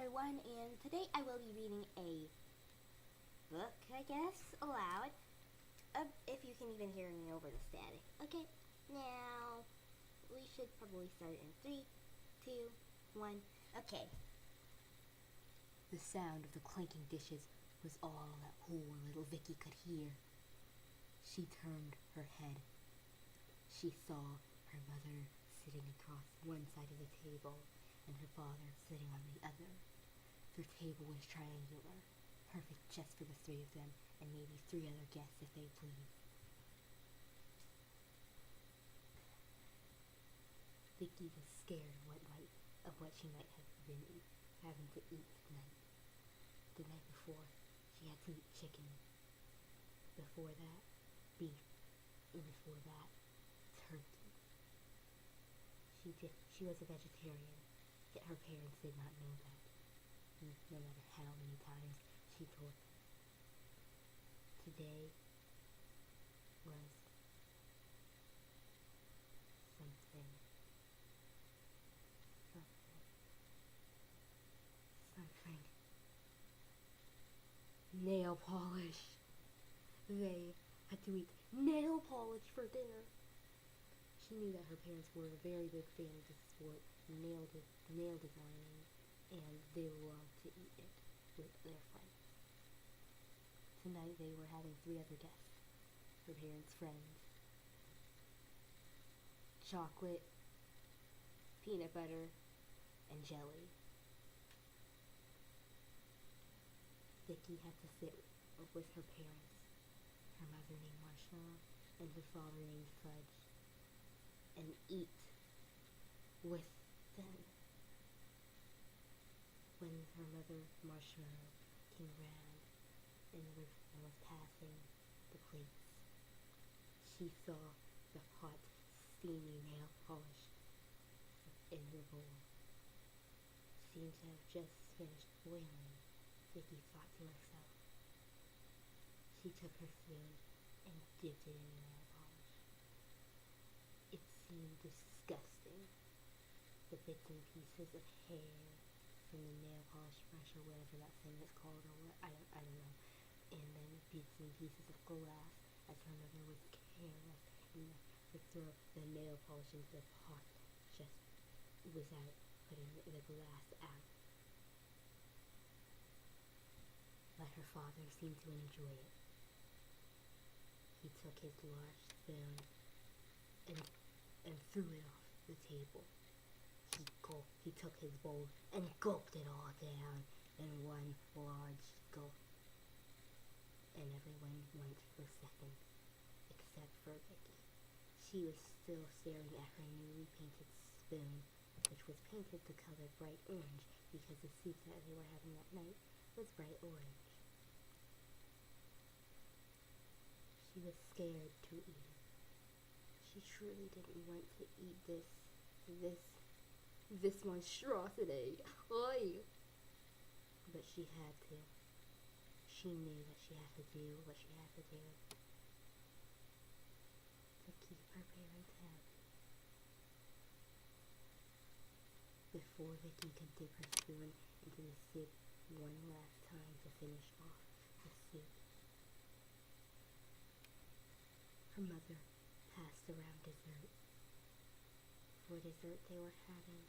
everyone, and today I will be reading a book, I guess, aloud. If you can even hear me over the static. Okay, now we should probably start in 3, 2, 1. Okay. The sound of the clanking dishes was all that poor little Vicky could hear. She turned her head. She saw her mother sitting across one side of the table and her father sitting on the other. Their table was triangular, perfect just for the three of them, and maybe 3 other guests if they pleased. Vicky was scared of what she might have been having to eat tonight. The night before, she had to eat chicken. Before that, beef. And before that, turkey. She was a vegetarian, yet her parents did not know that, no matter how many times she told them. Today was something. Nail polish. They had to eat nail polish for dinner. She knew that her parents were a very big fan of the sport, nail designing, and they loved to eat it with their friends. Tonight they were having 3 other guests, her parents' friends. Chocolate, peanut butter, and jelly. Vicky had to sit with her parents, her mother named Marshmallow and her father named Fudge, and eat with them. When her mother, Marshmallow, came around and was passing the plates, she saw the hot, steamy nail polish in her bowl. Seemed to have just finished boiling, Vicky thought to herself. She took her spoon and dipped it in the nail polish. It seemed disgusting. The bits and pieces of hair from the nail polish brush or whatever that thing is called, or what I don't know. And then bits and pieces of glass as her mother was careless enough to throw the nail polish into the pot just without putting the glass out. But her father seemed to enjoy it. He took his large spoon and threw it off the table. He took his bowl and gulped it all down in one large gulp. And everyone went for seconds, except for Vicky. She was still staring at her newly painted spoon, which was painted the color bright orange because the soup that they were having that night was bright orange. She was scared to eat it. She truly didn't want to eat this monstrosity. Oy! But she had to. She knew that she had to do what she had to do to keep her parents happy. Before Vicky could dip her spoon into the soup one last time to finish off the soup, her mother passed around dessert. For dessert they were having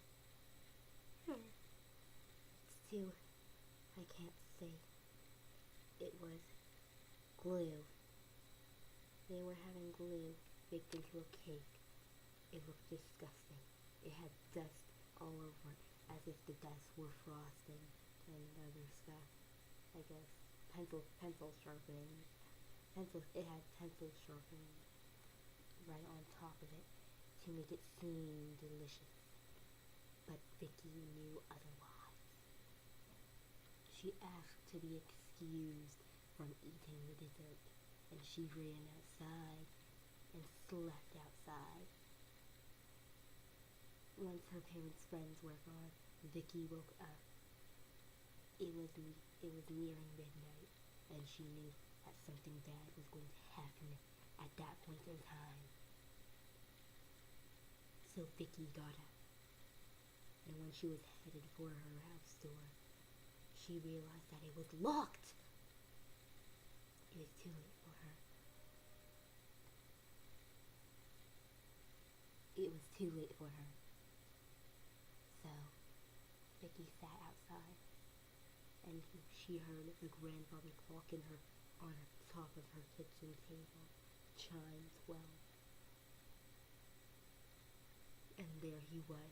still, I can't say. It was glue. They were having glue baked into a cake. It looked disgusting. It had dust all over it, as if the dust were frosting and other stuff. I guess pencil sharpening. It had pencil sharpening right on top of it to make it seem delicious. But Vicky knew otherwise. She asked to be excused from eating the dessert, and she ran outside and slept outside. Once her parents' friends were gone, Vicky woke up. It was nearing midnight, and she knew that something bad was going to happen at that point in time. So Vicky got up, and when she was headed for her house door, she realized that it was locked. It was too late for her. It was too late for her. So, Vicky sat outside, and she heard the grandfather clock in her on top of her kitchen table chime 12. And there he was,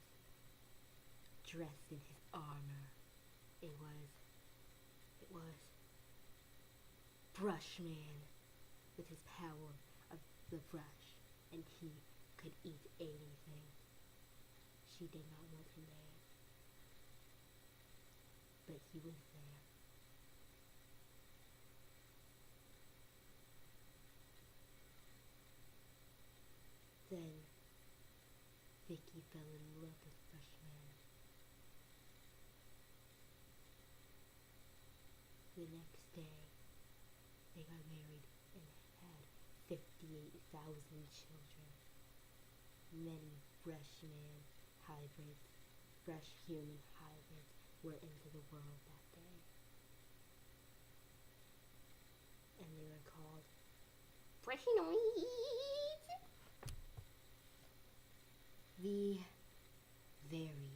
dressed in his armor. It was Brushman, with his power of the brush, and he could eat anything. She did not want him there, but he was there. Then Vicky fell in love with Brushman. The next day, they got married and had 58,000 children. Many Brushman hybrids, fresh human hybrids, were into the world that day. And they were called Brushnoids. The very